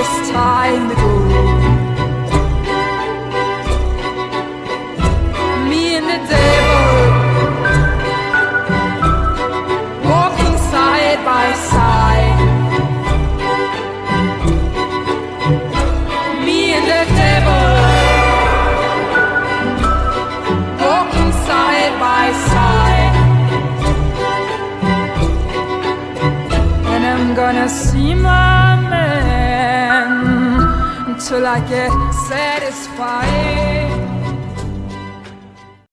it's time to go. Me and the devil walking side by side. Me and the devil walking side by side. And I'm gonna see my man until I get satisfied.